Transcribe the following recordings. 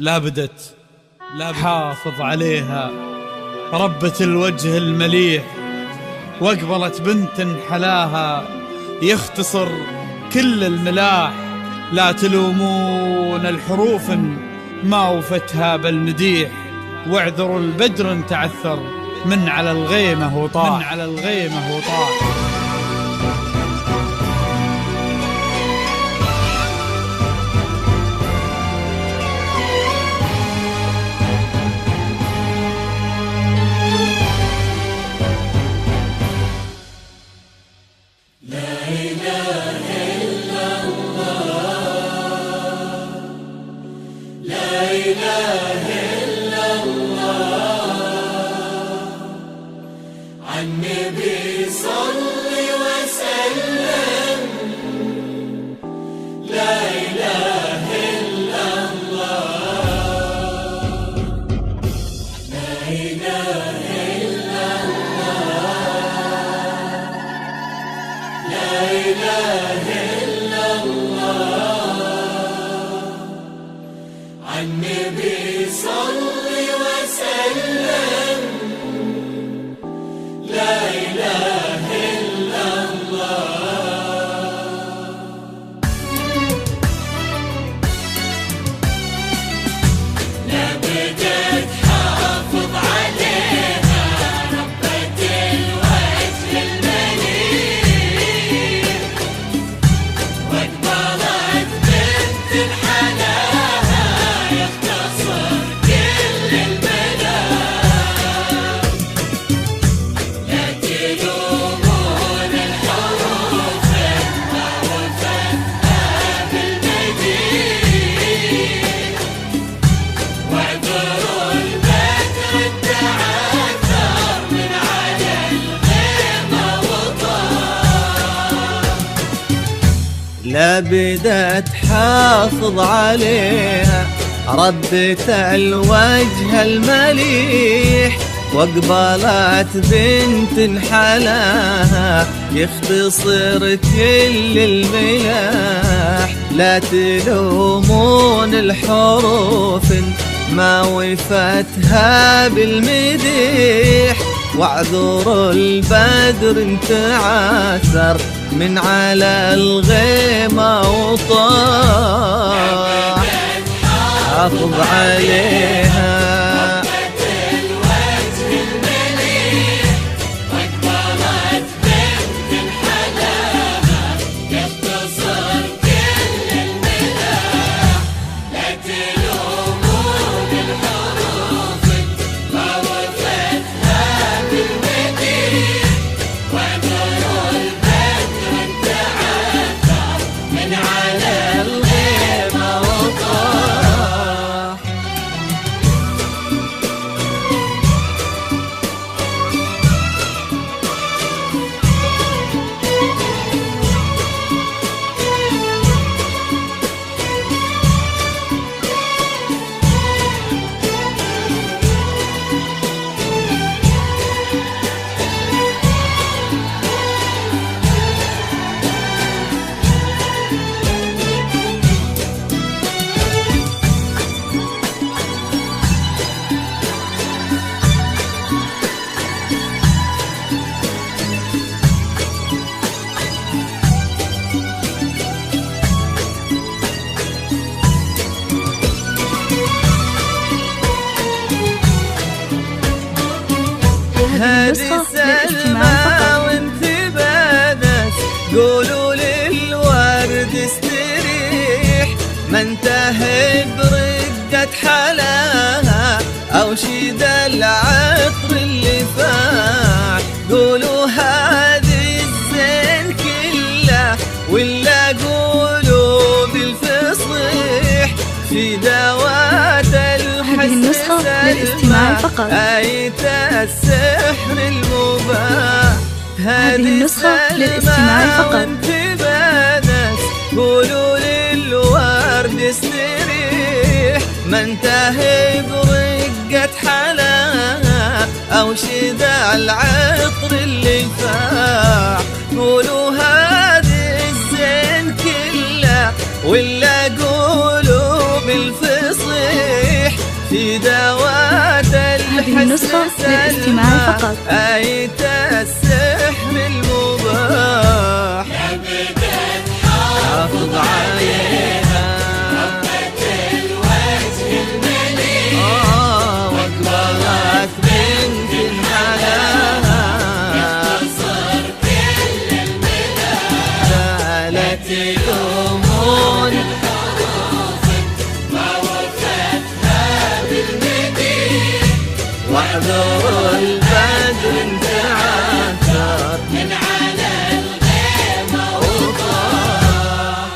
لابدت حافظ عليها ربة الوجه المليح، واقبلت بنت حلاها يختصر كل الملاح. لا تلومون الحروف ما وفتها بالمديح، واعذروا البدر تعثر من على الغيمة وطاح. النبي صل وسلم. لا إله إلا الله، لا إله إلا الله، لا إله إلا الله. النبي صل وسلم. لا إله إلا الله. لابد تحافظ عليها ربة الوجه المليح، واقبلت بنت حلاها يختصر كل الملاح. لا تلومون الحروف ما وفتها بالمديح، واعذروا البدر تعثر من على الغيمة وطاح. لابد تحافظ عليها ربة الوجه المليح، واقبلت بنت حلاها يختصر كل الملاح. لا تلومون الحروف ما وفتها بالمديح، واعذروا البدر تعثر من على الغيمة وطاح. حافظ عليها هذه سلمى وانتبادت، قولوا للورد استريح، ما انتهى برقة حلاها أو شيد العطر اللي فاح. قولوا هذه الزين كله ولا قولوا بالفصيح، في دوات الحسن للاستماع فقط. آية السحر المباح. هذه النسخة للاستماع فقط. وانتبادت، قولوا للورد استريح، ما انتهى برقة حلاها أو شدع العطر اللي فاح. قولوا هذه الزين كله ولا قولوا بالفصيح، في ذوات هذه النسخة للاستماع فقط. آية السحر المباح حافظ عليها وأقبلت بنت حلاها زالت الأمور واحذروا البدر انتعثر من على الغيمة وطاح.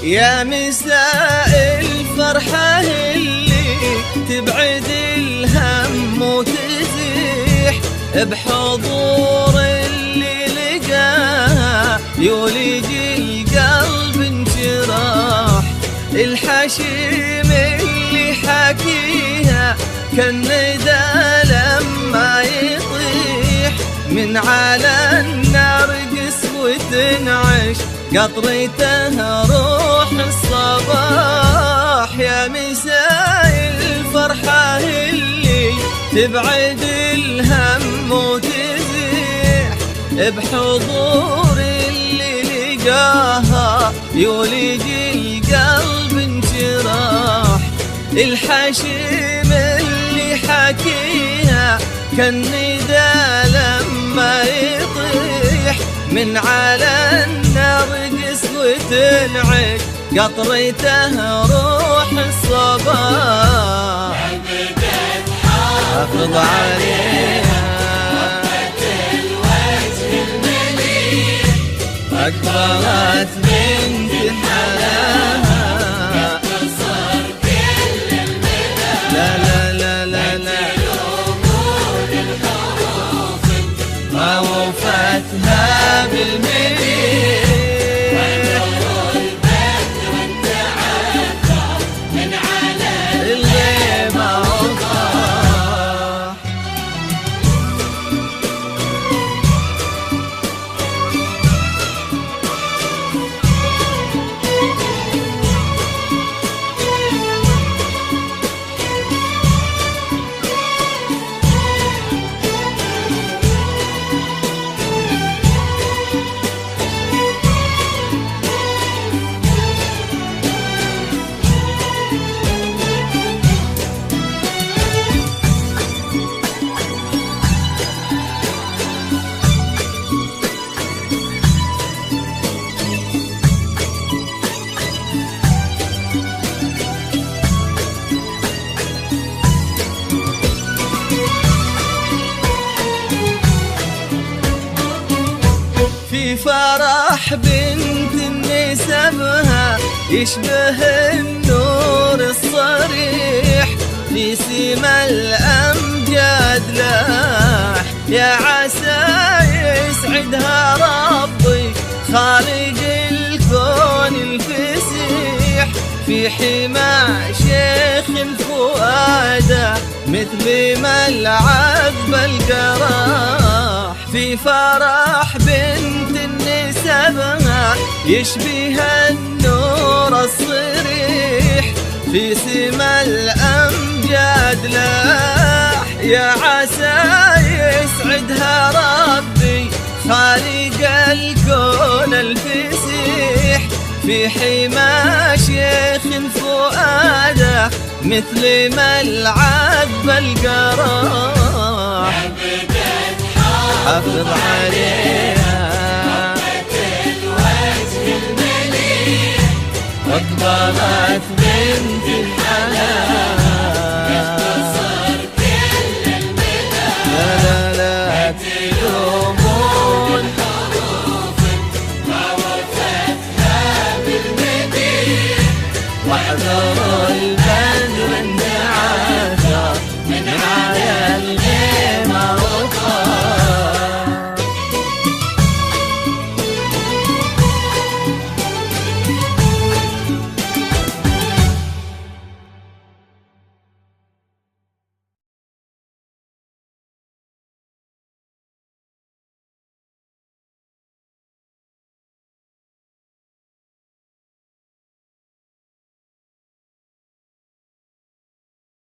يا مساء الفرحة اللي تبعد الهم وتزيح بحضور اللي لقاها يولج القلب انشراح. الحشيم اللي حكيها كالندى لما يطيح من على النرجس وتنعش قطرته روح الصباح. يا مساء الفرحة اللي تبعد الهم وتزيح بحضور اللي لقاها يولج القلب انشراح. الحشيم اللي حكيها كالندى لما يطيح من على النرجس وتنعش قطرته روح الصباح. حافظ عليها أقبلت بنت حلاها لا لا لا لا لا ما وفتها بالمليح. في فرح بنت نسبها يشبه النور الصريح في سما الأمجاد لاح. يا عسى يسعدها ربي خالق الكون الفسيح في حمى شيخ فؤاده مثل ملعب القراح. في فرح بنت نسبها يشبه النور الصريح في سما الأمجاد لاح. يا عسى يسعدها ربي خالق الكون الفسيح في حمى شيخ فؤاده مثل ملعب القراح. حافظ عليها واقبلت بنت الحلال. صار كل المدى لا لا